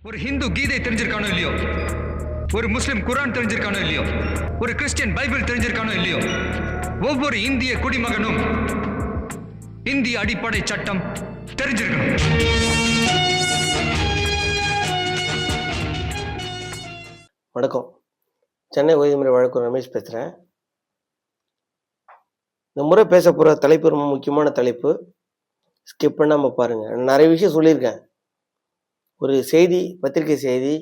ஒரு ஹிந்து கீதை தெரிஞ்சிருக்கானோ இல்லையோ, ஒரு முஸ்லிம் குரான் தெரிஞ்சிருக்கானோ இல்லையோ, ஒரு கிறிஸ்டியன் பைபிள் தெரிஞ்சிருக்கானோ இல்லையோ, ஒவ்வொரு இந்திய குடிமகனும் இந்திய அடிப்படை சட்டம் தெரிஞ்சிருக்கணும். வணக்கம். சென்னை உயர்நீதிமன்ற வழக்கறிஞர் ரமேஷ் பேசுகிறேன். இந்த முறை பேச போகிற தலைப்பு ரொம்ப முக்கியமான தலைப்பு. ஸ்கிப் பண்ணாமல் பாருங்கள். நிறைய விஷயம் சொல்லியிருக்கேன். ஒரு செய்தி, பத்திரிகை செய்தி,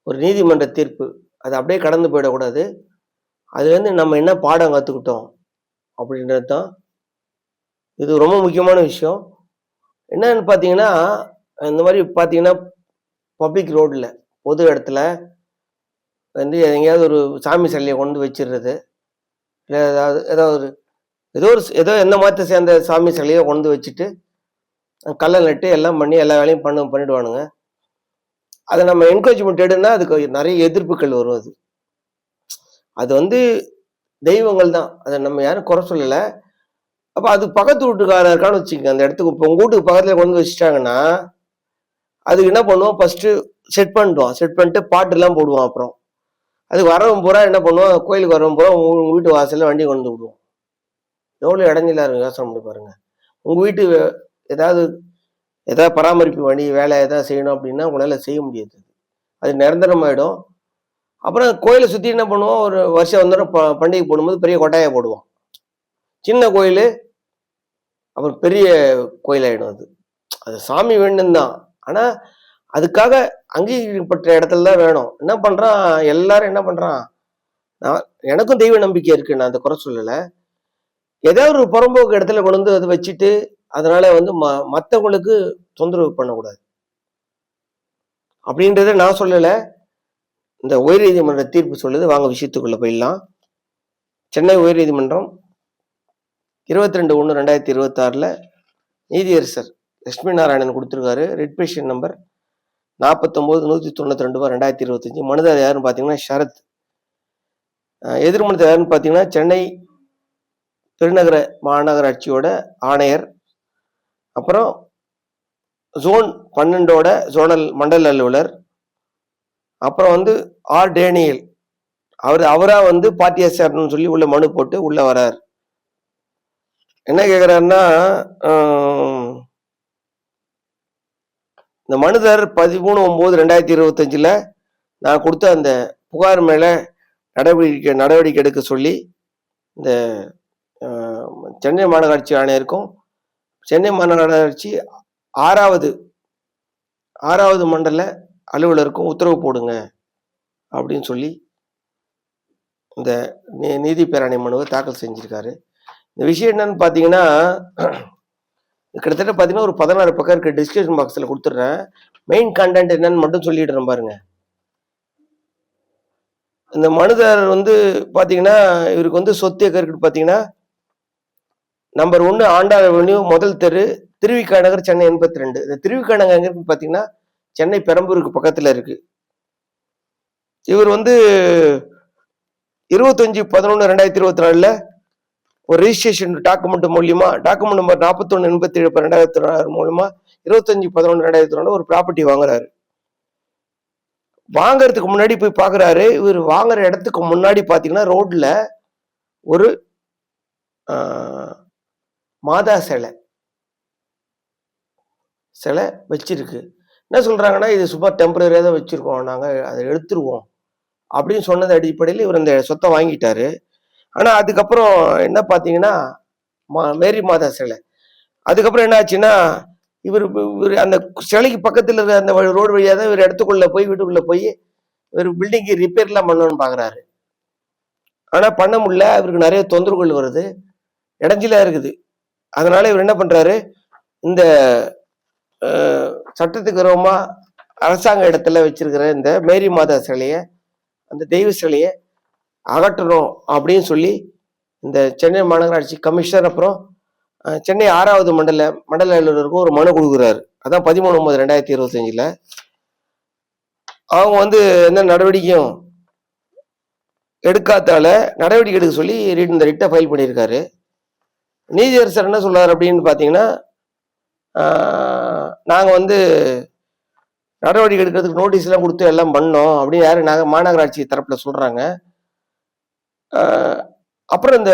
ஒரு நீதிமன்ற தீர்ப்பு, அது அப்படியே கடந்து போயிடக்கூடாது. அதுலேருந்து நம்ம என்ன பாடம் கற்றுக்கிட்டோம் அப்படின்றது தான் இது ரொம்ப முக்கியமான விஷயம். என்னன்னு பார்த்தீங்கன்னா, இந்த மாதிரி பார்த்தீங்கன்னா பப்ளிக் ரோடில், பொது இடத்துல வந்து எங்கேயாவது ஒரு சாமி சிலையை கொண்டு வச்சிடுறது, இல்லை ஏதோ எந்த மதத்தை சேர்ந்த சாமி சிலையை கொண்டு வச்சுட்டு கல்லை நட்டு எல்லாம் பண்ணி எல்லா வேலையும் பண்ணிடுவானுங்க. அதை நம்ம என்கரேஜ்மெண்ட் எடுன்னா அதுக்கு நிறைய எதிர்ப்புகள் வரும். அது வந்து தெய்வங்கள் தான், அதை நம்ம யாரும் குறை சொல்லலை. அப்போ அது பக்கத்து வீட்டுக்காரர் இருக்கான்னு வச்சுக்கோங்க, அந்த இடத்துக்கு இப்போ உங்கள் வீட்டுக்கு பக்கத்தில் கொண்டு வச்சுட்டாங்கன்னா அதுக்கு என்ன பண்ணுவோம், ஃபஸ்ட்டு செட் பண்ணிட்டு பாட்டுலாம் போடுவோம். அப்புறம் அதுக்கு வரவன் பூரா என்ன பண்ணுவோம், கோயிலுக்கு வரவன் பூரா உங்கள் வீட்டு வாசலில் வண்டி கொண்டு விடுவோம். எவ்வளோ இடைஞ்சலா இருக்கும், யோசனை பண்ணி பாருங்க. உங்கள் வீட்டு ஏதாவது பராமரிப்பு வண்டி வேலை ஏதாவது செய்யணும் அப்படின்னா உங்களால் செய்ய முடியாது, அது நிரந்தரமாயிடும். அப்புறம் கோயிலை சுற்றி என்ன பண்ணுவோம், ஒரு வருஷம் வந்துடும் பண்டிகை போடும்போது பெரிய கொட்டாயை போடுவோம். சின்ன கோயில் அப்புறம் பெரிய கோயிலாயிடும். அது சாமி வேண்டும் தான், ஆனால் அதுக்காக அங்கீகரிக்கப்பட்ட இடத்துல தான் வேணும். என்ன பண்ணுறான் எல்லாரும், என்ன பண்ணுறான், எனக்கும் தெய்வ நம்பிக்கை இருக்கு, நான் அந்த குறை சொல்லலை. ஏதாவது ஒரு புறம்போக்கு இடத்துல கொண்டு வந்து அதை வச்சுட்டு அதனால வந்து மற்றவங்களுக்கு தொந்தரவு பண்ணக்கூடாது அப்படின்றத நான் சொல்லலை, இந்த உயர்நீதிமன்ற தீர்ப்பு சொல்லுது. வாங்க விஷயத்துக்குள்ள போயிடலாம். சென்னை உயர்நீதிமன்றம் 22/1/2026 நீதியரசர் லட்சுமி நாராயணன் கொடுத்துருக்காரு. Red petition number 49/192/2025. மனுதாரர் யாருன்னு பார்த்தீங்கன்னா ஷரத். எதிர்மனுதாரர் யாருன்னு பார்த்தீங்கன்னா சென்னை பெருநகர மாநகராட்சியோட ஆணையர், அப்புறம் ஜோன் 12ஓட ஜோனல் மண்டல அலுவலர், அப்புறம் வந்து ஆர் டேனியல். அவரா வந்து பார்ட்டியை சேரணும்னு சொல்லி உள்ள மனு போட்டு உள்ள வரார். என்ன கேட்குறாருன்னா, இந்த மனுதாரர் 13/9/2025 நான் கொடுத்த அந்த புகார் மேலே நடவடிக்கை எடுக்க சொல்லி இந்த சென்னை மாநகராட்சி ஆணையருக்கும் சென்னை மாநகராட்சி ஆறாவது மண்டல அலுவலருக்கும் உத்தரவு போடுங்க அப்படின்னு சொல்லி இந்த நீதி பேராணை மனுவை தாக்கல் செஞ்சிருக்காரு. இந்த விஷயம் என்னன்னு பார்த்தீங்கன்னா, கிட்டத்தட்ட பார்த்தீங்கன்னா ஒரு 16 பக்கம் இருக்க. டிஸ்கிரிப்ஷன் பாக்ஸில் கொடுத்துட்றேன். மெயின் கண்டென்ட் என்னன்னு மட்டும் சொல்லிடுறேன் பாருங்க. இந்த மனுதாரர் வந்து பார்த்தீங்கன்னா, இவருக்கு வந்து சொத்து எங்கே இருக்குன்னு பார்த்தீங்கன்னா, நம்பர் 1 ஆண்டாள் அவென்யூ, முதல் தெரு, திருவிக்கா நகர், சென்னை 82. இந்த திருவிக்கா நகர் எங்க இருக்குன்னு பார்த்தீங்கன்னா சென்னை பெரம்பூருக்கு பக்கத்தில் இருக்கு. இவர் வந்து 25/11/2024 ஒரு ரிஜிஸ்ட்ரேஷன் டாக்குமெண்ட் நம்பர் 41/87/2026 மூலமா 25/11/2024 ஒரு ப்ராப்பர்ட்டி வாங்குறாரு. வாங்கறதுக்கு முன்னாடி போய் பாக்குறாரு. இவர் வாங்குற இடத்துக்கு முன்னாடி பாத்தீங்கன்னா ரோட்ல ஒரு மாதா சிலை வச்சிருக்கு. என்ன சொல்றாங்கன்னா, இது சும்மா டெம்பரரியா தான் வச்சிருக்கோம், நாங்க அதை எடுத்துருவோம் அப்படின்னு சொன்னது அடிப்படையில் இவர் அந்த சொத்தை வாங்கிட்டாரு. ஆனா அதுக்கப்புறம் என்ன பாத்தீங்கன்னா மேரி மாதா சிலை, அதுக்கப்புறம் என்ன ஆச்சுன்னா, இவர் அந்த சிலைக்கு பக்கத்துல இருக்க அந்த ரோடு வழியா தான் இவர் வீட்டுக்குள்ள போய் இவர் பில்டிங்கு ரிப்பேர்லாம் பண்ணணும்னு பாக்குறாரு. ஆனா பண்ண முடியல, இவருக்கு நிறைய தொந்தரவுகள் வருது, இடைஞ்சலா இருக்குது. அதனால இவர் என்ன பண்றாரு, இந்த சட்டத்துக்கு விரோதமா அரசாங்க இடத்துல வச்சிருக்கிற இந்த மேரி மாதா சிலைய, அந்த தெய்வ சிலையை அகற்றணும் அப்படின்னு சொல்லி இந்த சென்னை மாநகராட்சி கமிஷனர் அப்புறம் சென்னை 6வது மண்டல அலுவலருக்கும் ஒரு மனு கொடுக்குறாரு. அதான் 13/9/2025. அவங்க வந்து எந்த நடவடிக்கையும் எடுக்காதால நடவடிக்கை எடுக்க சொல்லி இந்த ரிட்டை ஃபைல் பண்ணியிருக்காரு. நீதியரசர் என்ன சொல்றாரு அப்படின்னு பார்த்தீங்கன்னா, நாங்கள் வந்து நடவடிக்கை எடுக்கிறதுக்கு நோட்டீஸ் எல்லாம் கொடுத்து எல்லாம் பண்ணோம் அப்படின்னு யாரு மாநகராட்சி தரப்புல சொல்றாங்க. அப்புறம் இந்த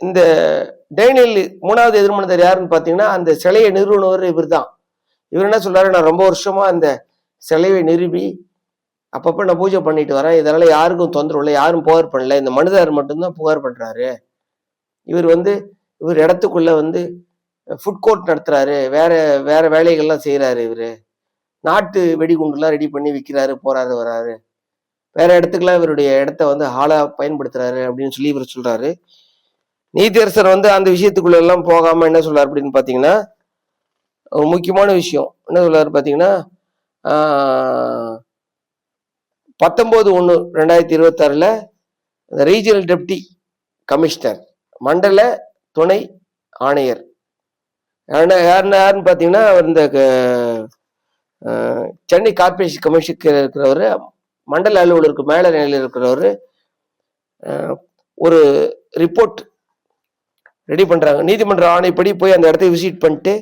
இந்த டேனியல் 3வது எதிர்மனிதர் யாருன்னு பாத்தீங்கன்னா அந்த சிலையை நிறுவனவர் இவர் தான். இவர் என்ன சொல்றாரு, நான் ரொம்ப வருஷமா அந்த சிலையை நிறுவி அப்பப்ப நான் பூஜை பண்ணிட்டு வரேன், இதனால யாருக்கும் தொந்தரவு இல்லை, யாரும் புகார் பண்ணல, இந்த மனிதர் மட்டும்தான் புகார் பண்றாரு. இவர் இடத்துக்குள்ள ஃபுட் கோர்ட் நடத்துறாரு, வேற வேற வேலைகள்லாம் செய்யறாரு, இவரு நாட்டு வெடிகுண்டுலாம் ரெடி பண்ணி விற்கிறாரு, போறாரு வராரு, வேற இடத்துக்குலாம் இவருடைய இடத்த ஹாலா பயன்படுத்துறாரு அப்படின்னு சொல்லி இவர் சொல்றாரு. நீதியரசர் அந்த விஷயத்துக்குள்ள எல்லாம் போகாம என்ன சொல்றாரு அப்படின்னு பாத்தீங்கன்னா, ஒரு முக்கியமான விஷயம் என்ன சொல்றாரு பாத்தீங்கன்னா, 19/1/2026 ரீஜனல் டெப்டி கமிஷனர், மண்டல துணை ஆணையர் யாருன்னு பாத்தீங்கன்னா, இந்த சென்னை கார்பரேஷன் கமிஷனர் இருக்கிறவர், மண்டல அலுவலருக்கு மேல நிலையில் இருக்கிறவர் ஒரு ரிப்போர்ட் ரெடி பண்றாங்க. நீதிமன்ற ஆணைப்படி போய் அந்த இடத்தை விசிட் பண்ணிட்டு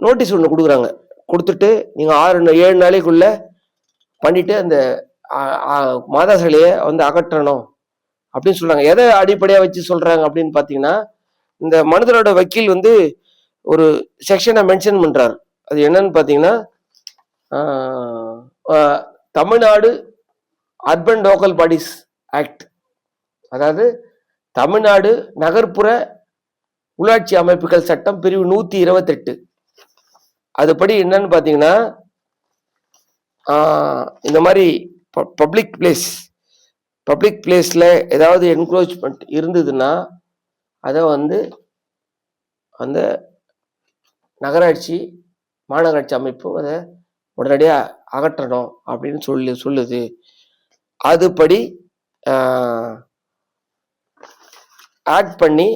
நோட்டீஸ் ஒன்று கொடுக்குறாங்க. கொடுத்துட்டு நீங்க 7 நாளைக்குள்ள பண்ணிட்டு அந்த மாதா சிலையை அகற்றணும் அப்படின்னு சொல்றாங்க. எதை அடிப்படையா வச்சு சொல்றாங்க அப்படின்னு பாத்தீங்கன்னா, இந்த மனிதரோட வக்கீல் ஒரு செக்ஷனை மென்ஷன் பண்றாரு. அது என்னன்னு பாத்தீங்கன்னா, Tamil Nadu urban local bodies act, அதாவது தமிழ்நாடு நகர்ப்புற உள்ளாட்சி அமைப்புகள் சட்டம் பிரிவு 128. அதுபடி என்னன்னு பாத்தீங்கன்னா, இந்த மாதிரி பப்ளிக் பிளேஸ்ல ஏதாவது என்க்ரோச்மெண்ட் இருந்ததுன்னா அதை அந்த நகராட்சி மாநகராட்சி அமைப்பு அதை உடனடியாக அகற்றணும் அப்படின்னு சொல்லுது. அதுபடி ஆக்ட் பண்ணி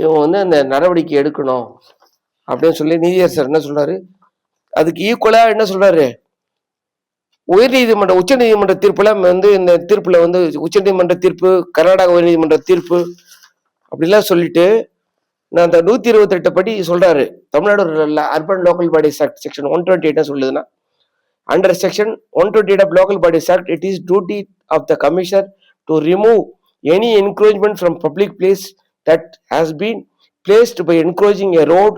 இவங்க அந்த நடவடிக்கை எடுக்கணும் அப்படின்னு சொல்லி நீதியரசர் என்ன சொல்றாரு. அதுக்கு ஈக்குவலா என்ன சொல்றாரு, உச்ச நீதிமன்ற தீர்ப்புல இந்த தீர்ப்புல உச்ச நீதிமன்ற தீர்ப்பு, கர்நாடக உயர் நீதிமன்ற தீர்ப்பு அப்படிலாம் சொல்லிட்டு நான் அந்த 128 படி சொல்றாரு. Tamil Nadu urban local bodies act section 128 சொல்லுதுன்னா, under section 128 of local bodies act, it is duty of the commissioner to remove any encroachment from public place that has been placed by encroaching a road,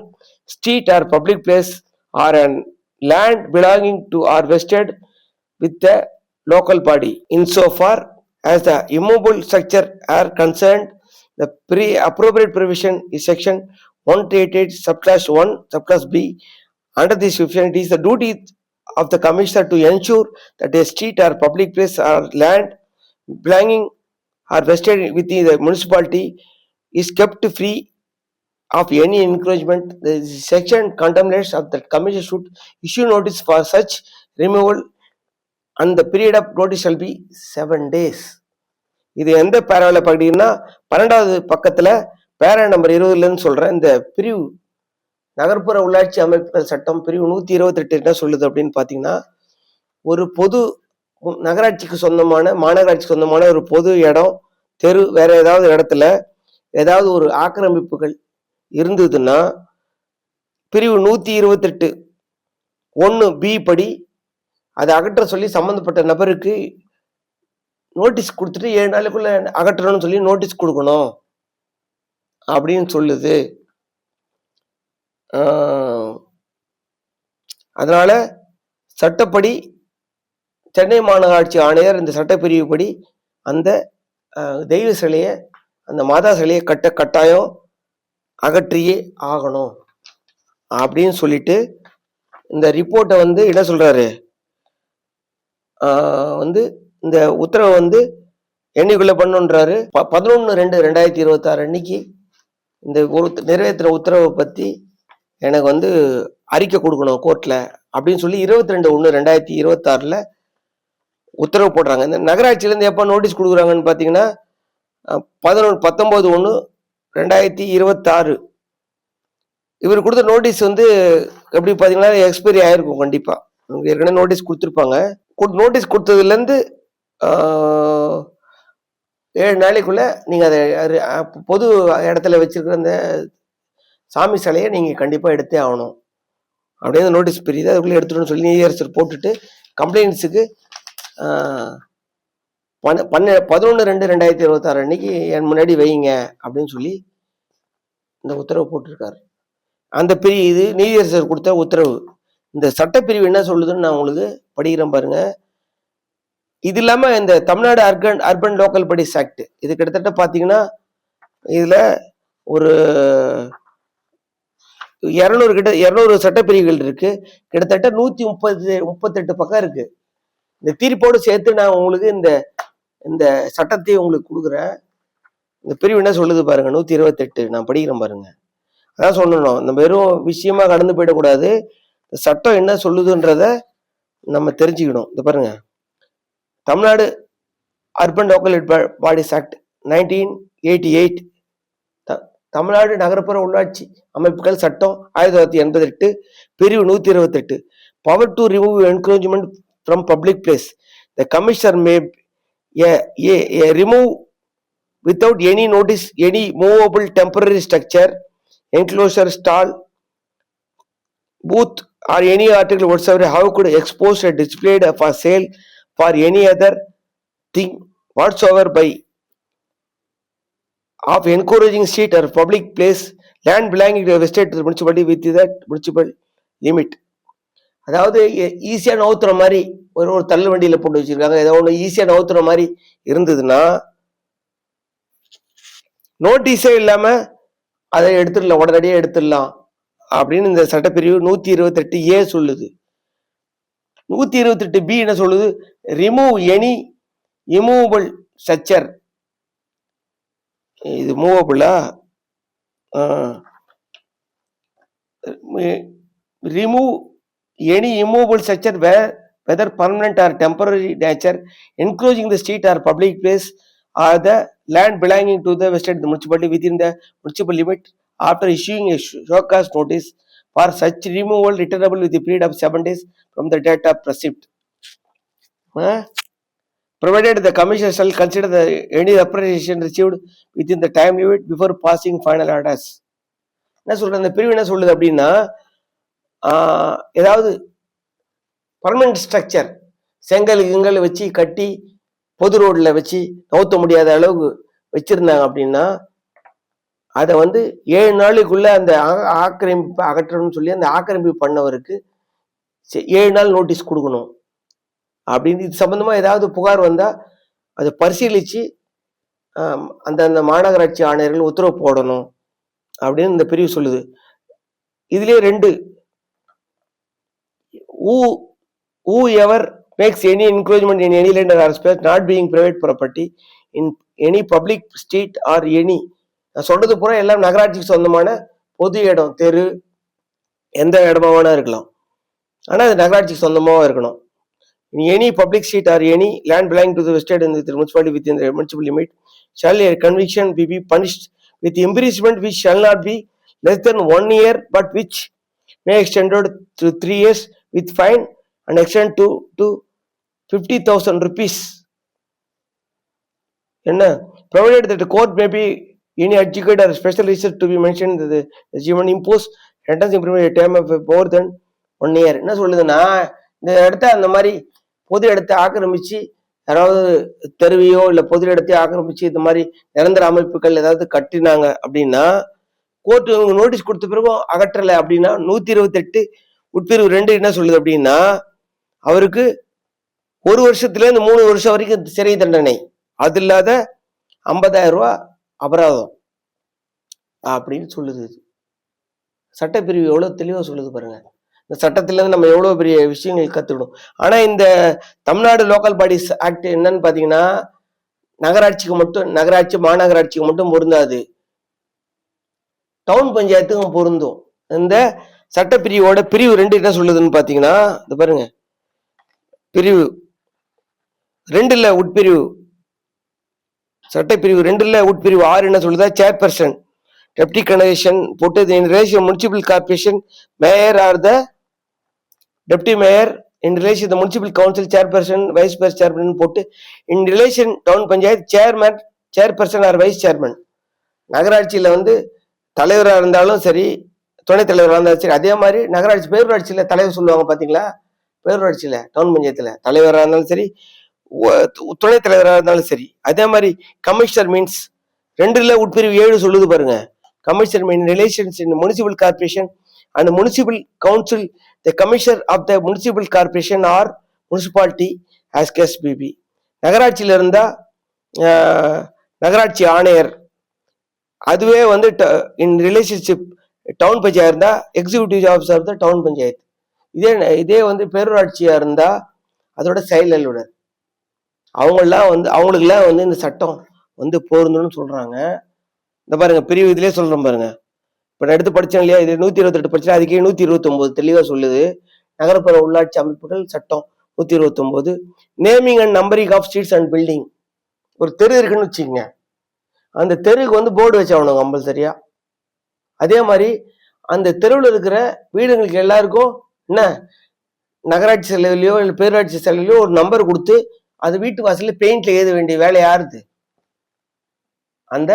street or public place or an land belonging to or vested with the local body. Insofar as the immovable structure are concerned, the appropriate provision is section 188 subclass 1 subclass B. Under this section, it is the duty of the commissioner to ensure that a street or public place or land belonging or vested within the municipality is kept free of any encroachment. The section contemplates that the commissioner should issue notice for such removal and the period of notice shall be 7 days. இது எந்த பேரால படிக்கிறீங்கன்னா, 12வது பக்கத்துல பேரா number 20 சொல்றேன். இந்த பிரிவு நகர்ப்புற உள்ளாட்சி அமைப்புகள் சட்டம் பிரிவு 128 என்ன சொல்லுது அப்படின்னு பாத்தீங்கன்னா, ஒரு பொது நகராட்சிக்கு சொந்தமான மாநகராட்சிக்கு சொந்தமான ஒரு பொது இடம், தெரு, வேற ஏதாவது இடத்துல ஏதாவது ஒரு ஆக்கிரமிப்புகள் இருந்ததுன்னா பிரிவு 128 1B படி அதை அகற்ற சொல்லி சம்பந்தப்பட்ட நபருக்கு நோட்டீஸ் கொடுத்துட்டு 7 நாளுக்குள்ள அகற்றணும்னு சொல்லி நோட்டீஸ் கொடுக்கணும் அப்படின்னு சொல்லுது. அதனால சட்டப்படி சென்னை மாநகராட்சி ஆணையர் இந்த சட்டப்பிரிவுப்படி அந்த தெய்வ சிலையை, அந்த மாதா சிலையை கட்டாயம் அகற்றியே ஆகணும் அப்படின்னு சொல்லிட்டு இந்த ரிப்போர்ட்டை என்ன சொல்றாரு, இந்த உத்தரவை என்னைக்குள்ள பண்ணுன்றாரு. 11/2/2026 அன்னைக்கு இந்த நிறைவேற்றின உத்தரவை பத்தி எனக்கு அறிக்கை கொடுக்கணும் கோர்ட்ல அப்படின்னு சொல்லி 22/1/2026 உத்தரவு போடுறாங்க. இந்த நகராட்சியிலேருந்து எப்போ நோட்டீஸ் கொடுக்குறாங்கன்னு பார்த்தீங்கன்னா 19/1/2026. இவர் கொடுத்த நோட்டீஸ் எப்படி பார்த்தீங்கன்னா எக்ஸ்பைரி ஆயிருக்கும் கண்டிப்பா. ஏற்கனவே நோட்டீஸ் கொடுத்துருப்பாங்க. நோட்டீஸ் கொடுத்ததுலேருந்து 7 நாளைக்குள்ள நீங்க அதை பொது இடத்துல வச்சிருக்கிற அந்த சாமி சிலையை நீங்க கண்டிப்பா எடுத்தே ஆகணும் அப்படியே அந்த நோட்டீஸ் பிரியுது, அதுக்குள்ளே எடுத்துட்டோன்னு சொல்லி நீதியரசர் போட்டுட்டு கம்ப்ளைண்ட்ஸுக்கு 11/2/2026 அன்னைக்கு என் முன்னாடி வைங்க அப்படின்னு சொல்லி இந்த உத்தரவு போட்டிருக்காரு. அந்த பிரிவு இது நீதியரசர் கொடுத்த உத்தரவு. இந்த சட்டப்பிரிவு என்ன சொல்லுதுன்னு நான் உங்களுக்கு படிக்கிறேன் பாருங்க. இது இல்லாம இந்த Tamil Nadu urban local bodies act இது கிட்டத்தட்ட பாத்தீங்கன்னா இதுல ஒரு 200 சட்டப்பிரிவுகள் இருக்கு. கிட்டத்தட்ட 138 பக்கம் இருக்கு. இந்த தீர்ப்போடு சேர்த்து நான் உங்களுக்கு இந்த சட்டத்தை உங்களுக்கு கொடுக்குறேன். இந்த பிரிவு என்ன சொல்லுது பாருங்க, 128 நான் படிக்கிறேன் பாருங்க. அதான் சொல்லணும், இந்த வெறும் விஷயமா கடந்து போயிடக்கூடாது. சட்டம் என்ன சொல்லுதுன்றத நம்ம தெரிஞ்சுக்கணும். இந்த பாருங்க, Tamil Nadu urban local bodies act 1988, Tamil Nadu நகர்ப்புற உள்ளாட்சி அமைப்புகள் சட்டம் 1988, பிரிவு 128, power to remove encroachment from public place. The commissioner May remove without any notice any movable temporary structure, enclosure, stall, booth or any article whatsoever how could exposed or displayed for sale for any other thing whatsoever by of encouraging street or public place land belonging to the estate to the municipality with that municipal limit. அதாவது ஈஸியா நவுத்துற மாதிரி ஒரு தள்ளு வண்டியில போட்டு வச்சிருக்காங்க, ஏதோ ஒன்று ஈஸியா நவுத்துற மாதிரி இருந்ததுன்னா நோட்டீஸே இல்லாம அதை எடுத்துடலாம், உடனடியே எடுத்துடலாம் அப்படின்னு இந்த சட்டப்பிரிவு 128A சொல்லுது. 128B என்ன சொல்லுது, ரிமூவ் எனி இமூவபிள் ஸ்ட்ரக்சர். இது மூவபிளா, remove any immovable structure whether permanent or temporary nature encroaching the street or public place or the land belonging to the vested municipality within the municipal limit after issuing a show cause notice for such removal returnable with a period of 7 days from the date of receipt. Provided the commission shall consider any representation received within the time limit before passing final orders. என்ன சொல்ற அந்த பிரிவு என்ன சொல்லுது அப்படின்னா, ஏதாவது permanent structure செங்கல் வச்சு கட்டி பொது ரோட்ல வச்சு நவுத்த முடியாத அளவுக்கு வச்சிருந்தாங்க அப்படின்னா அதை 7 நாளுக்குள்ள அந்த ஆக்கிரமிப்பை அகற்றணும்னு சொல்லி அந்த ஆக்கிரமிப்பு பண்ணவருக்கு 7 நாள் நோட்டீஸ் கொடுக்கணும் அப்படின்னு. இது சம்பந்தமா ஏதாவது புகார் வந்தா அதை பரிசீலிச்சு அந்த மாநகராட்சி ஆணையர்கள் உத்தரவு போடணும் அப்படின்னு இந்த பிரிவு சொல்லுது. இதுலயே 2, whoever makes any encroachment in any land or space not being private property in any public street or any, நான் சொல்றது பூரா எல்லாம் நகராட்சிக்கு சொந்தமான பொது இடம், தெரு, எந்த இடமா வேணா இருக்கலாம், ஆனா அது நகராட்சிக்கு சொந்தமாவா இருக்கணும். Any public street or any land belonging to the vested in the municipality within the municipal limit shall a conviction be punished with imprisonment which shall not be less than 1 year but which may extended to 3 years with fine and extend to 50,000 rupees. என்ன, provided that the court may be any adjudicate or special reason to be mentioned the judgment impose sentence imprisonment a term of more than 1 year. என்ன சொல்லுதுன்னா, இந்த இடத்த அந்த மாதிரி பொது இடத்தை ஆக்கிரமிச்சு யாராவது தெருவையோ இல்ல பொது இடத்தையோ ஆக்கிரமிச்சு இந்த மாதிரி நிரந்தர அமைப்புகள் ஏதாவது கட்டினாங்க அப்படின்னா கோர்ட் இவங்க நோட்டீஸ் கொடுத்த பிறகும் அகற்றலை அப்படின்னா 128 உட்பிரிவு 2 என்ன சொல்லுது அப்படின்னா, அவருக்கு 1 வருஷத்துல இருந்து 3 வருஷம் வரைக்கும் சிறை தண்டனை, அது இல்லாத 50,000 ரூபாய் அபராதம் அப்படின்னு சொல்லுது. சட்டப்பிரிவு எவ்வளவு தெளிவா சொல்லுது பாருங்க. இந்த சட்டத்துல இருந்து நம்ம எவ்வளவு பெரிய விஷயங்கள் கத்துக்கணும். ஆனா இந்த தமிழ்நாடு லோக்கல் பாடிஸ் ஆக்ட் என்னன்னு பாத்தீங்கன்னா, நகராட்சி மாநகராட்சிக்கு மட்டும் பொருந்தாது, டவுன் பஞ்சாயத்துக்கும் பொருந்தும். இந்த சட்டப்பிரிவோட பிரிவு 2 என்ன சொல்லுதுன்னு பாத்தீங்கன்னா, இது பாருங்க, பிரிவு 2ல உட்பிரிவு சட்டப்பிரிவு 2ல உட்பிரிவு 6 என்ன சொல்லுதா, சேர்பர்சன் டெப்டி கனெக்ஷன் போட்டு in relation municipal corporation mayor or the deputy mayor in relation the municipal council chairperson vice chairman போட்டு in relation town panchayat chairman chairperson or vice chairman. நகராட்சியில தலைவராக இருந்தாலும் சரி, துணைத் தலைவராக இருந்தாலும் சரி. அதே மாதிரி நகராட்சி பேரூராட்சியில தலைவர் சொல்லுவாங்க பாத்தீங்களா, பேரூராட்சியில டவுன் பஞ்சாயத்துல தலைவராக இருந்தாலும் சரி, துணைத் தலைவராக இருந்தாலும் சரி. அதே மாதிரி கமிஷனர் மீன்ஸ் 2ல உட்பிரிவு 7 சொல்லுது பாருங்க. Commissioner mean relations in municipal corporation and municipal council the commissioner of the municipal corporation or municipality as case பிபி. நகராட்சியில இருந்தா நகராட்சி ஆணையர், அதுவே வந்து இன் ரிலேஷன்ஷிப் டவுன் பஞ்சாயத்து இருந்தா executive officer of the town panchayat. இதே வந்து பேரூராட்சியா இருந்தா அதோட செயல் அலுவலர். அவங்களுக்குலாம் வந்து இந்த சட்டம் வந்து பொருந்துன்னு சொல்றாங்க. இந்த பாருங்க பிரிவு இதுலயே சொல்றேன் பாருங்க. இப்ப நான் எடுத்து படிச்சேன் இல்லையா, இது 128 படிச்சா அதுக்கே 129 தெளிவா சொல்லுது. நகர்ப்புற உள்ளாட்சி அமைப்புகள் சட்டம் 129. Naming and numbering of streets and building. ஒரு தெரு இருக்குன்னு வச்சுக்கோங்க, அந்த தெருவுக்கு வந்து போர்டு வச்சாகணும் கம்பல்சரியா. அதே மாதிரி அந்த தெருவில் இருக்கிற வீடுகளுக்கு எல்லாருக்கும் என்ன நகராட்சி செலவுலையோ இல்லை பேரூராட்சி செலவுலையோ ஒரு நம்பர் கொடுத்து அது வீட்டு வாசல்ல பெயிண்ட்ல எழுத வேண்டிய வேலை யாருது? அந்த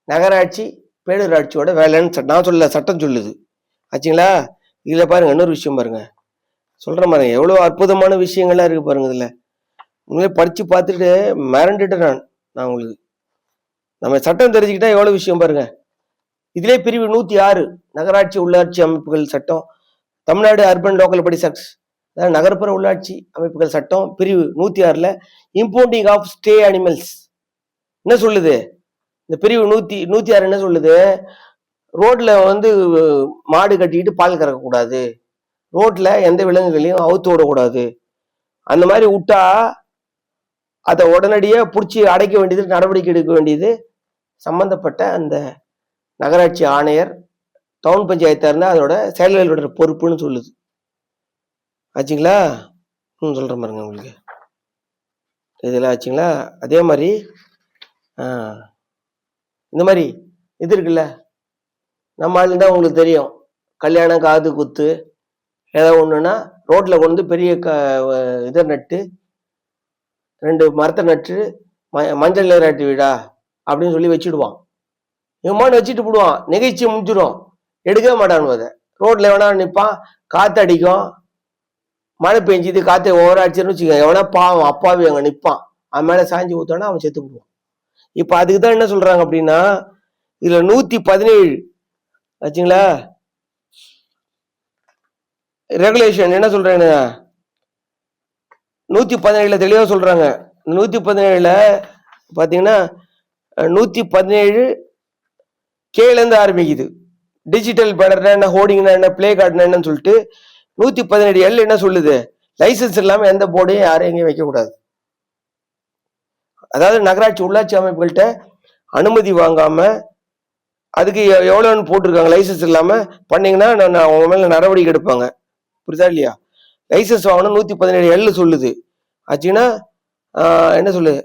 நகராட்சி பேரூராட்சியோட வேலைன்னு நான் சொல்லல, சட்டம் சொல்லுது. ஆச்சுங்களா? இதுல பாருங்க இன்னொரு விஷயம் பாருங்க, சொல்றேன் பாருங்க, எவ்வளவு அற்புதமான விஷயங்கள்லாம் இருக்கு பாருங்க. இதுல உங்களே படிச்சு பார்த்துட்டு மிரண்டுட்டேன் நான் உங்களுக்கு. நம்ம சட்டம் தெரிஞ்சுக்கிட்டா எவ்வளவு விஷயம் பாருங்க. இதிலே பிரிவு 106 நகராட்சி உள்ளாட்சி அமைப்புகள் சட்டம், Tamil Nadu urban local body acts, அதாவது நகர்ப்புற உள்ளாட்சி அமைப்புகள் சட்டம் பிரிவு 106ல இம்போர்ட்டிங் ஆஃப் ஸ்டே அனிமல்ஸ் என்ன சொல்லுது? இந்த பிரிவு 106 என்ன சொல்லுது? ரோட்ல வந்து மாடு கட்டிக்கிட்டு பால் கறக்கக்கூடாது, ரோட்ல எந்த விலங்குகளையும் அவுத்து விடக்கூடாது. அந்த மாதிரி விட்டா அதை உடனடியே பிடிச்சி அடைக்க வேண்டியது, நடவடிக்கை எடுக்க வேண்டியது சம்பந்தப்பட்ட அந்த நகராட்சி ஆணையர், டவுன் பஞ்சாயத்தா இருந்தா அதோட செயல்களோட பொறுப்புன்னு சொல்லுது. ஆச்சுங்களா? சொல்றேன் பாருங்க உங்களுக்கு, இதெல்லாம் ஆச்சுங்களா? அதே மாதிரி இந்த மாதிரி இது இருக்குல்ல, நம்ம ஆளுதான் உங்களுக்கு தெரியும், கல்யாணம் காது குத்து ஏதாவது ஒண்ணுன்னா ரோட்ல கொண்டு பெரிய இதை நட்டு 2 மரத்தை நட்டு மஞ்சள் நீராட்டி விடா அப்படின்னு சொல்லி வச்சுடுவான். இவன் வச்சுட்டு போடுவான், நிகழ்ச்சி முடிஞ்சிடும், எடுக்கவே மாட்டான். அதை ரோட்ல எவனா நிற்பான், காத்து அடிக்கும், மழை பெஞ்சுது, காத்து ஓவராச்சுன்னு வச்சுக்கோங்க, எவனா பாவம் அப்பாவி அங்க நிற்பான், அவன் மேல சாஞ்சி ஊத்தோன்னா அவன் செத்து போடுவான். இப்ப அதுக்குதான் என்ன சொல்றாங்க அப்படின்னா, இதுல 117 ஆச்சுங்களா ரெகுலேஷன் என்ன சொல்றேன்னு 117 தெளிவா சொல்றாங்க. 117 பாத்தீங்கன்னா 117 கேல இருந்து ஆரம்பிக்குது. டிஜிட்டல் பேனர்னா என்ன, ஹோர்டிங்னா என்ன, பிளே கார்டுனா என்னன்னு சொல்லிட்டு 117 என்ன சொல்லுது? லைசன்ஸ் இல்லாம எந்த போர்டையும் யாரும் எங்கேயும் வைக்கக்கூடாது. அதாவது நகராட்சி உள்ளாட்சி அமைப்புகள்கிட்ட அனுமதி வாங்காம அதுக்கு எவ்வளவுன்னு போட்டிருக்காங்க, லைசன்ஸ் இல்லாம பண்ணீங்கன்னா அவங்க மேல நடவடிக்கை எடுப்பாங்க. புரியுதா இல்லையா? லைசன்ஸ் வாங்கணும் 117 சொல்லுது. ஆச்சுன்னா என்ன சொல்லுது,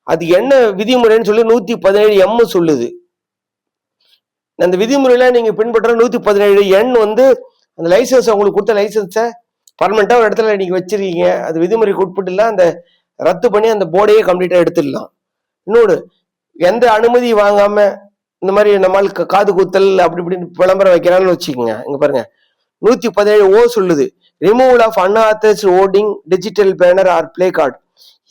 அது என்ன விதிமுறைன்னு சொல்லி 117 சொல்லுது. அந்த விதிமுறையெல்லாம் நீங்க பின்பற்ற 117 வந்து அந்த லைசன்ஸ் உங்களுக்கு கொடுத்த லைசன்ஸை பர்மனண்டா ஒரு இடத்துல நீங்க வச்சிருக்கீங்க, அது விதிமுறைக்கு உட்பட்டு அந்த ரத்து பண்ணி அந்த போர்டையே கம்ப்ளீட்டா எடுத்துடலாம். இன்னொரு எந்த அனுமதி வாங்காம இந்த மாதிரி நம்மளுக்கு காது குத்தல் அப்படி இப்படின்னு விளம்பரம் வைக்கிறான்னு வச்சுக்கோங்க. இங்க பாருங்க 117 சொல்லுது, removal of unauthorised hoarding, digital banner or placard.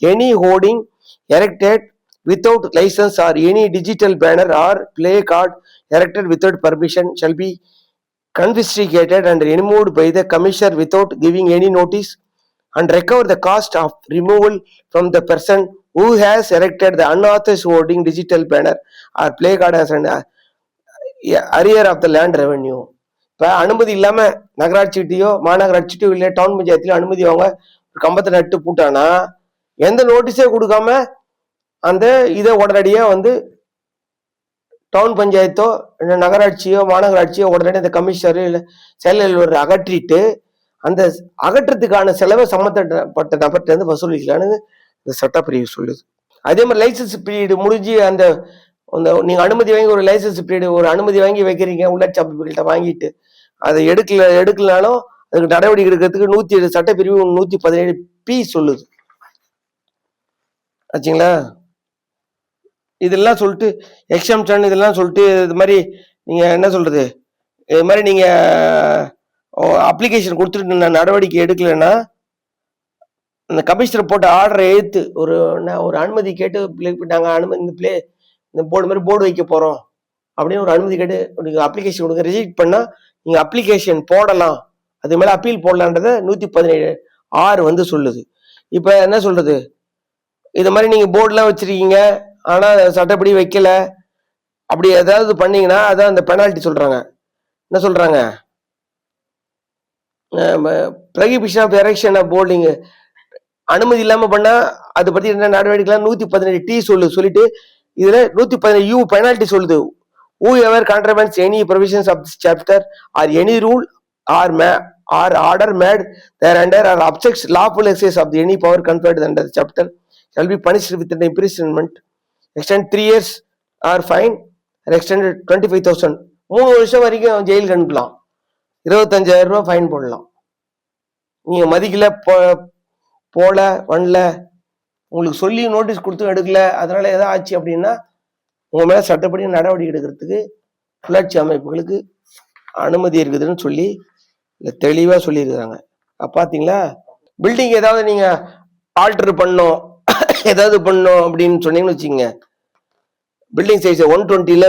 Any hoarding erected without license or any digital banner or play card erected without permission shall be confiscated and removed by the commissioner without giving any notice, and recover the cost of removal from the person who has erected the unauthorized hoarding, digital banner or play card as an arrear of the land revenue. இப்போ அனுமதி இல்லாம நகராட்சிகிட்டையோ மாநகராட்சிகிட்டையோ இல்லை down பஞ்சாயத்துலயோ அனுமதி அவங்க கம்பத்தை நட்டு போட்டானா எந்த நோட்டீஸே கொடுக்காம அந்த இதை உடனடியா வந்து டவுன் பஞ்சாயத்தோ இல்லை நகராட்சியோ மாநகராட்சியோ உடனடியாக இந்த கமிஷனர் இல்லை செயலர் அகற்றிட்டு அந்த அகற்றத்துக்கான செலவை சம்பந்தப்பட்ட நபர்கிட்ட இருந்து வசூலிக்கலான்னு இந்த சட்டப்பிரிவு சொல்லுது. அதே மாதிரி லைசன்ஸ் பீரியடு முடிஞ்சு அந்த நீங்க அனுமதி வாங்கி ஒரு லைசன்ஸ் பீரியடு ஒரு அனுமதி வாங்கி வைக்கிறீங்க உள்ளாட்சி அமைப்புகள்கிட்ட வாங்கிட்டு அதை எடுக்கலனாலும் அதுக்கு நடவடிக்கை எடுக்கிறதுக்கு 107 சட்டப்பிரிவு 117 சொல்லுது. ஆச்சுங்களா? இதெல்லாம் சொல்லிட்டு எக்ஸம்ஷன் இதெல்லாம் சொல்லிட்டு இது மாதிரி நீங்க என்ன சொல்றது, இது மாதிரி நீங்கள் அப்ளிகேஷன் கொடுத்துட்டு நான் நடவடிக்கை எடுக்கலைன்னா அந்த கமிஷனர் போட்ட ஆர்டரை எழுத்து ஒரு அனுமதி கேட்டு நாங்கள் அனுமதி இந்த போர்டு மாதிரி போர்டு வைக்க போகிறோம் அப்படின்னு ஒரு அனுமதி கேட்டு நீங்கள் அப்ளிகேஷன் கொடுங்க. ரிஜெக்ட் பண்ணால் நீங்கள் அப்ளிகேஷன் போடலாம், அது மேலே அப்பீல் போடலான்றதை 117(6) வந்து சொல்லுது. இப்போ என்ன சொல்றது, இது மாதிரி நீங்கள் போர்டுலாம் வச்சிருக்கீங்க ஆனால் சட்டப்படி வைக்கல, அப்படி ஏதாவது பண்ணீங்கன்னா அதான் அந்த பெனால்ட்டி சொல்றாங்க. என்ன சொல்றாங்க, prohibition of erection of boarding, அனுமதி இல்லாம பண்ணா அதை பத்தி என்ன நடவடிக்கை 117(T) சொல்லிட்டு இதுல 117(U) பெனால்ட்டி சொல்லுது. whoever contravenes any provisions of this chapter or any rule or order made thereunder or obstructs lawful exercise of any power conferred under the chapter shall be punished with an imprisonment extended 3 years or fine or extended 25,000. 3 வருஷம் வரைக்கும் ஜெயிலுக்கு அனுப்பலாம், 25,000 ரூபாய் fine போடலாம். நீங்க மதிக்கல, போல பண்ணல, உங்களுக்கு சொல்லி நோட்டீஸ் கொடுத்து எடுக்கல, அதனால ஏதாவது ஆச்சு அப்படின்னா உங்க மேல சட்டப்படி நடவடிக்கை எடுக்கிறதுக்கு உள்ளாட்சி அமைப்புகளுக்கு அனுமதி இருக்குதுன்னு சொல்லி தெளிவா சொல்லியிருக்கிறாங்க. பாத்தீங்களா, பில்டிங் ஏதாவது நீங்க ஆல்டர் பண்ணோம் ஏதாவது பண்ணோம் அப்படின்னு சொன்னீங்கன்னு வச்சுக்கோங்க, பில்டிங் சைஸ் 120ல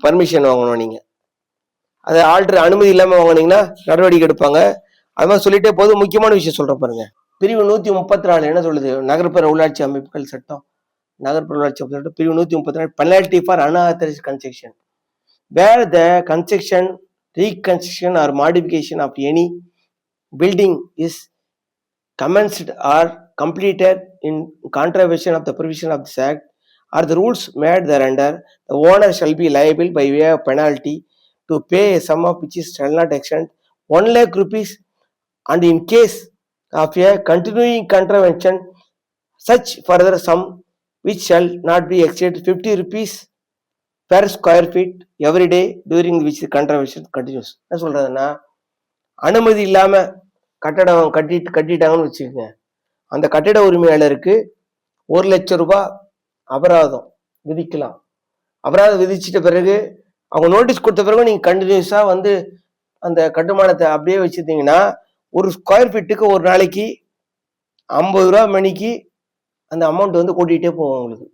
பர்மிஷன் வாங்கணும். நீங்க அதை ஆல்டர் அனுமதி இல்லாம வாங்கினீங்கன்னா நடவடிக்கை எடுப்பாங்க. அது மாதிரி சொல்லிட்டே போது முக்கியமான விஷயம் சொல்றேன் பாருங்க. பிரிவு 134 என்ன சொல்லுது, நகர்ப்புற உள்ளாட்சி அமைப்புகள் சட்டம், நகர்ப்புற உள்ளாட்சி அமைப்பு சட்டம் பிரிவு 134, penalty for unauthorized construction where the construction, reconstruction or modification of any building is commenced or completed in contravention of the provision of this act or the rules made thereunder, the owner shall be liable by way of penalty to pay a sum of which shall not exceed 1 lakh rupees, and in case of a continuing contravention such further sum which shall not be exceeded 50 rupees per square feet every day during which the contravention continues. என்ன சொல்றதுன்னா, அனுமதி இல்லாம கட்டடம் கட்டிட்டாங்கன்னு வச்சுக்கோங்க, அந்த கட்டிட உரிமையாளருக்கு 1 லட்சம் ரூபாய் அபராதம் விதிக்கலாம். அபராதம் விதிச்சிட்ட பிறகு அவங்க நோட்டீஸ் கொடுத்த பிறகு நீங்க கண்டினியூஸா அந்த கட்டுமானத்தை அப்படியே வச்சிருந்தீங்கன்னா ஒரு ஸ்கொயர் ஃபீட்டுக்கு ஒரு நாளைக்கு 50 ரூபா மணிக்கு அந்த அமௌண்ட் கூட்டிகிட்டே போவோம் உங்களுக்கு.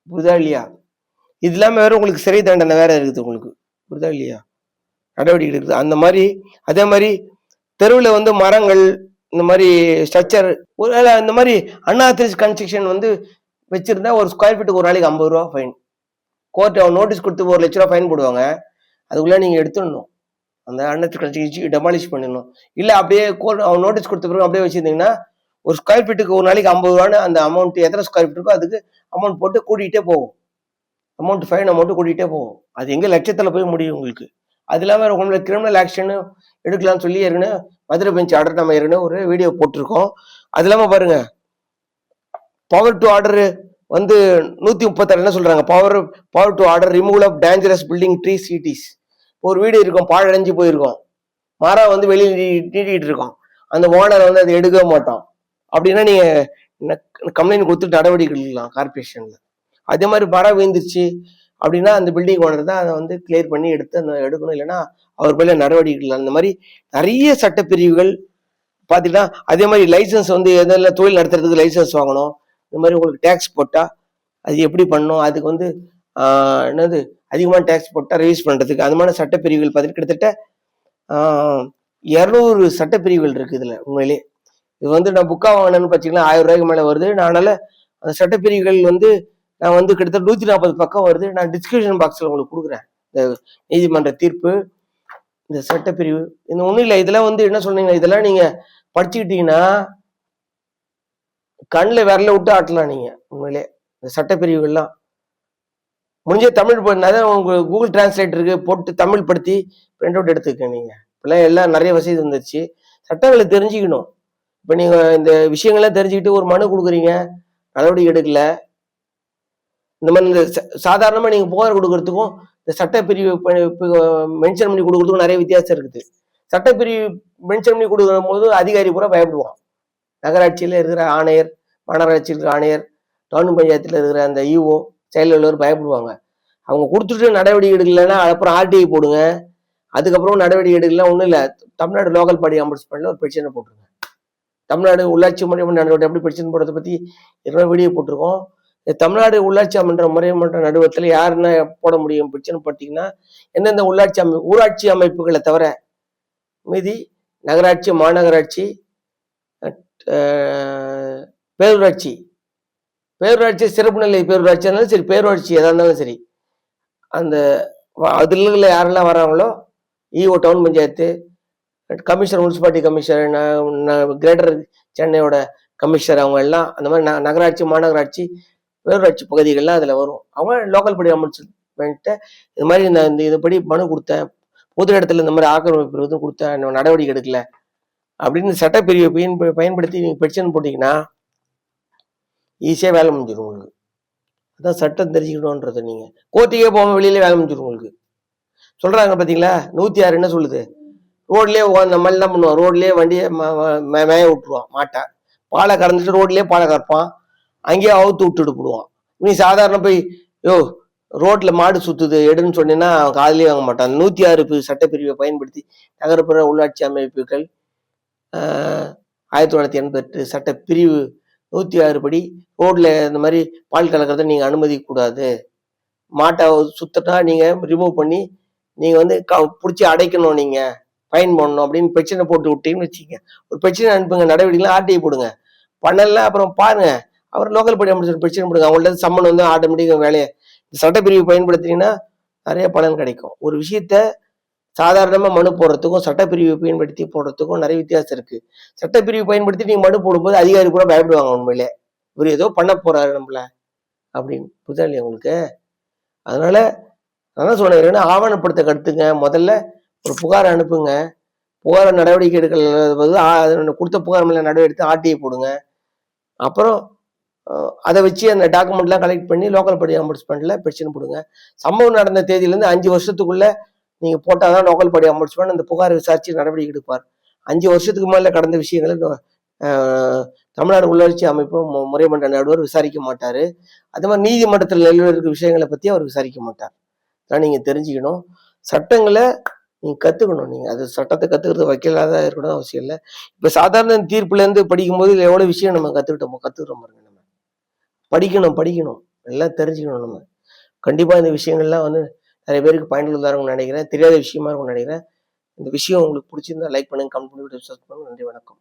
புரிதா இல்லையா? இது இல்லாமல் வேற உங்களுக்கு சிறை தண்டனை வேற இருக்குது உங்களுக்கு. புரிதா இல்லையா? நடவடிக்கை இருக்குது அந்த மாதிரி. அதே மாதிரி தெருவில் மரங்கள் இந்த மாதிரி ஸ்ட்ரக்சர் ஒரு இந்த மாதிரி அன்ஆத்தரைஸ்ட் கன்ஸ்ட்ரக்ஷன் வச்சிருந்தா ஒரு ஸ்கொயர் ஃபீட்டுக்கு ஒரு நாளைக்கு 50 ரூபா ஃபைன். கோர்ட் அவன் நோட்டீஸ் கொடுத்து 1 லட்ச ரூபா ஃபைன் போடுவாங்க. அதுக்குள்ள நீங்க எடுத்துடணும், அந்த அன்ஆத்தரைஸ்ட் கன்ஸ்ட்ரக்ஷன் டெமாலிஷ் பண்ணிடணும். இல்லை அப்படியே கோர்ட் அவன் நோட்டீஸ் கொடுத்த பிறகு அப்படியே வச்சிருந்தீங்கன்னா ஒரு ஸ்கொயர் ஃபீட்டுக்கு ஒரு நாளைக்கு 50 ரூபான்னு அந்த அமௌண்ட் எத்தனை ஸ்கொயர் ஃபீட் இருக்கோ அதுக்கு அமௌண்ட் போட்டு கூட்டிகிட்டே போகும். ஃபைன் அமௌண்ட் கூட்டிகிட்டே போகும். அது எங்க லட்சத்தில் போய் முடியும் உங்களுக்கு. அது இல்லாமல் உங்களுக்கு கிரிமினல் ஆக்ஷன் எடுக்கலாம்னு சொல்லி ஏற்கனவே மதுரை பெஞ்ச் ஆர்டர் நம்ம ஏற்கனவே ஒரு வீடியோ போட்டிருக்கோம். அது இல்லாமல் பாருங்க, பவர் டு ஆர்டர் 136 என்ன சொல்றாங்க, power to order removal of dangerous building tree cities. ஒரு வீடு இருக்கும், பாழடைஞ்சு போயிருக்கும், மரம் வெளியில் நீட்டிட்டு இருக்கோம், அந்த ஓனர் அதை எடுக்கவே மாட்டோம் அப்படின்னா நீங்க கம்ப்ளைண்ட் கொடுத்து நடவடிக்கை எடுக்கலாம் கார்பரேஷன்ல. அதே மாதிரி மரம் வீழ்ந்துருச்சு அப்படின்னா அந்த பில்டிங் ஓனர் தான் அதை கிளியர் பண்ணி எடுக்கணும், இல்லைன்னா அவர் மேல நடவடிக்கை. அந்த மாதிரி நிறைய சட்டப்பிரிவுகள் பார்த்தீங்கன்னா. அதே மாதிரி லைசன்ஸ் எதெல்லாம் தொழில் நடத்துறதுக்கு லைசன்ஸ் வாங்கணும், இந்த மாதிரி உங்களுக்கு டேக்ஸ் போட்டா அது எப்படி பண்ணணும், அதுக்கு என்னது அதிகமான டேக்ஸ் போட்டா ரிலீஸ் பண்றதுக்கு அந்த மாதிரி சட்டப்பிரிவுகள் பார்த்தீங்கன்னா கிட்டத்தட்ட 200 சட்டப்பிரிவுகள் இருக்கு இதுல. உண்மையிலே இது நான் புக்கா வாங்கினேன்னு பார்த்தீங்கன்னா 1000 ரூபாய்க்கு மேல வருது. அதனால அந்த சட்டப்பிரிவுகள் நான் கிட்டத்தட்ட 140 பக்கம் வருது. நான் டிஸ்கிரிப்ஷன் பாக்ஸ்ல உங்களுக்கு கொடுக்குறேன் இந்த நீதிமன்ற தீர்ப்பு, இந்த சட்டப்பிரிவு. இந்த ஒண்ணும் இல்லை, இதெல்லாம் என்ன சொன்னீங்க, இதெல்லாம் நீங்க படிச்சுக்கிட்டீங்கன்னா கண்ணில் விரல விட்டு ஆட்டலாம் நீங்க. உண்மையிலே இந்த சட்டப்பிரிவுகள்லாம் முடிஞ்ச தமிழ் உங்க கூகுள் டிரான்ஸ்லேட் இருக்கு, போட்டு தமிழ் படுத்தி பிரிண்ட் அவுட் எடுத்துக்க. நீங்க இப்பெல்லாம் எல்லாம் நிறைய வசதி வந்துருச்சு, சட்டங்களை தெரிஞ்சுக்கணும். இப்ப நீங்க இந்த விஷயங்கள்லாம் தெரிஞ்சுக்கிட்டு ஒரு மனு கொடுக்குறீங்க, நடவடிக்கை எடுக்கல, இந்த மாதிரி இந்த சாதாரணமா நீங்க புகார் கொடுக்கறதுக்கும் இந்த சட்டப்பிரிவு மென்ஷன் பண்ணி கொடுக்கறதுக்கும் நிறைய வித்தியாசம் இருக்குது. சட்டப்பிரிவு மென்ஷன் பண்ணி கொடுக்கும் போது அதிகாரி பூரா பயப்படுவான். நகராட்சியில இருக்கிற ஆணையர், மாநகராட்சியில் இருக்கிற ஆணையர், டவுன் பஞ்சாயத்துல இருக்கிற அந்த இஓ, செயல் உள்ளவர் பயப்படுவாங்க. அவங்க கொடுத்துட்டு நடவடிக்கை எடுக்கலைன்னா அப்புறம் ஆர்டிஐ போடுங்க. அதுக்கப்புறம் நடவடிக்கை எடுக்கலாம். ஒன்றும் இல்லை, தமிழ்நாடு லோக்கல் பாடி ஆம்புட்ஸ்மேன்ல ஒரு பெட்டிஷனை போட்டுருங்க. தமிழ்நாடு உள்ளாட்சி முறைமன்ற நடுவத்தில் எப்படி பெட்டிஷன் போடுறதை பற்றி ஏற்கனவே வீடியோ போட்டிருக்கோம். தமிழ்நாடு உள்ளாட்சி மன்ற முறைமன்ற நடுவத்தில் யாருன்னா போட முடியும் பெட்டிஷன் போட்டிங்கன்னா, எந்தெந்த ஊராட்சி அமைப்புகளை தவிர மீதி நகராட்சி, மாநகராட்சி, பேரூராட்சி, சிறப்பு நிலை பேரூராட்சி இருந்தாலும் சரி, பேரூராட்சி எதாக இருந்தாலும் சரி, அந்த அதில் யாரெல்லாம் வர்றாங்களோ, EO town panchayat, commissioner, municipality commissioner, greater சென்னையோட கமிஷனர், அவங்க எல்லாம் அந்த மாதிரி நகராட்சி, மாநகராட்சி, பேரூராட்சி பகுதிகள்லாம் அதில் வரும். அவங்க லோக்கல் படி அமைச்சுட்டு இது மாதிரி இந்த இதுபடி மனு கொடுத்தேன், பொது இடத்துல இந்த மாதிரி ஆக்கிரமிப்பு கொடுத்தேன், நடவடிக்கை எடுக்கல அப்படின்னு சட்டப்பிரிவை பயன்படுத்தி நீங்கள் பெட்டிஷன் போட்டிங்கன்னா ஈஸியாக வேலை முடிஞ்சிடும் உங்களுக்கு. அதான் சட்டம் தெரிஞ்சுக்கணுன்றது. நீங்கள் கோர்ட்டுக்கே போகாமல் வெளியிலே வேலை முடிஞ்சிடும் உங்களுக்கு. சொல்கிறாங்க பார்த்தீங்களா, 106 என்ன சொல்லுது, ரோட்லேயே நம்ம என்ன பண்ணுவோம், ரோட்லேயே வண்டியை மேய விட்டுருவான், மாட்டை பாலை கறந்துட்டு ரோட்லேயே பாலை கறப்பான், அங்கேயே அவுத்து விட்டுட்டு போடுவான். நீ சாதாரண போய் ரோட்ல மாடு சுத்துது எடுன்னு சொன்னீங்கன்னா அவன் காதலியே வாங்க மாட்டான். 106 சட்டப்பிரிவை பயன்படுத்தி நகர்ப்புற உள்ளாட்சி அமைப்புகள் 1988 சட்டப்பிரிவு 106 படி ரோட்ல இந்த மாதிரி பால் கலக்கிறத நீங்க அனுமதிக்க கூடாது. மாட்டை சுத்தட்டா நீங்க ரிமூவ் பண்ணி நீங்க பிடிச்சி அடைக்கணும், நீங்க ஃபைன் பண்ணணும் அப்படின்னு பிரச்சனை போட்டு விட்டீங்கன்னு வச்சுக்கோங்க. ஒரு பிரச்சனை அனுப்புங்க, நடவடிக்கைலாம் ஆர்டிஐ போடுங்க. பண்ணல அப்புறம் பாருங்க, அவர் லோக்கல் படி அமைச்சர் பிரச்சனை போடுங்க. அவங்கள்ட்ட சம்மன் ஆட்டோமேட்டிக்காக வேலையை சட்டப்பிரிவு பயன்படுத்தினீங்கன்னா நிறைய பலன் கிடைக்கும். ஒரு விஷயத்த சாதாரணமா மனு போடுறதுக்கும் சட்டப்பிரிவு பயன்படுத்தி போடுறதுக்கும் நிறைய வித்தியாசம் இருக்கு. சட்டப்பிரிவு பயன்படுத்தி நீங்க மனு போடும்போது அதிகாரி கூட பயப்படுவாங்க, உண்மையிலே இவர் ஏதோ பண்ண போறாரு நம்மள அப்படின்னு. புரிதா இல்லையா உங்களுக்கு? அதனால நான் சொன்னேன், ஆவணப்படுத்த கடுத்துங்க. முதல்ல ஒரு புகாரை அனுப்புங்க. புகாரை நடவடிக்கை எடுக்கல, கொடுத்த புகார் மேல நடவடிக்கை எடுத்து ஆர்டிஐ போடுங்க. அப்புறம் அதை வச்சு அந்த டாக்குமெண்ட்லாம் கலெக்ட் பண்ணி லோக்கல் பாடி ஆம்புட்ஸ்மேன்ல பெட்டிஷன் போடுங்க. சம்பவம் நடந்த தேதியிலேருந்து 5 வருஷத்துக்குள்ள நீங்க போட்டாதான் லோக்கல் பாடி ஆம்புட்ஸ்மேன் அந்த புகாரை விசாரிச்சு நடவடிக்கை எடுப்பார். 5 வருஷத்துக்கு மேல கடந்த விஷயங்களை தமிழ்நாடு உள்ளாட்சி அமைப்பு முறைமன்ற நடுவர் விசாரிக்க மாட்டாரு. அது மாதிரி நீதிமன்றத்தில் நிலவில் இருக்க விஷயங்களை பத்தி அவர் விசாரிக்க மாட்டார். அதான் நீங்க தெரிஞ்சுக்கணும். சட்டங்களை நீங்க கத்துக்கணும். நீங்க அது சட்டத்தை கத்துக்கிறது வக்கீலாக இருக்கணும் அவசியம் இல்லை. இப்ப சாதாரண தீர்ப்புல இருந்து படிக்கும்போது எவ்வளவு விஷயம் நம்ம கத்துக்கிட்டோம் பாருங்க. நம்ம படிக்கணும், எல்லாம் தெரிஞ்சுக்கணும். நம்ம கண்டிப்பா இந்த விஷயங்கள்லாம் நிறைய பேருக்கு பயனுள்ளதா இருக்கும்னு நினைக்கிறேன். தெரியாத விஷயமா இருக்கும்னு நினைக்கிறேன். இந்த விஷயம் உங்களுக்கு பிடிச்சிருந்தா லைக் பண்ணுங்க, கமெண்ட் பண்ணுங்க, சப்ஸ்கிரைப் பண்ணுங்க. நன்றி, வணக்கம்.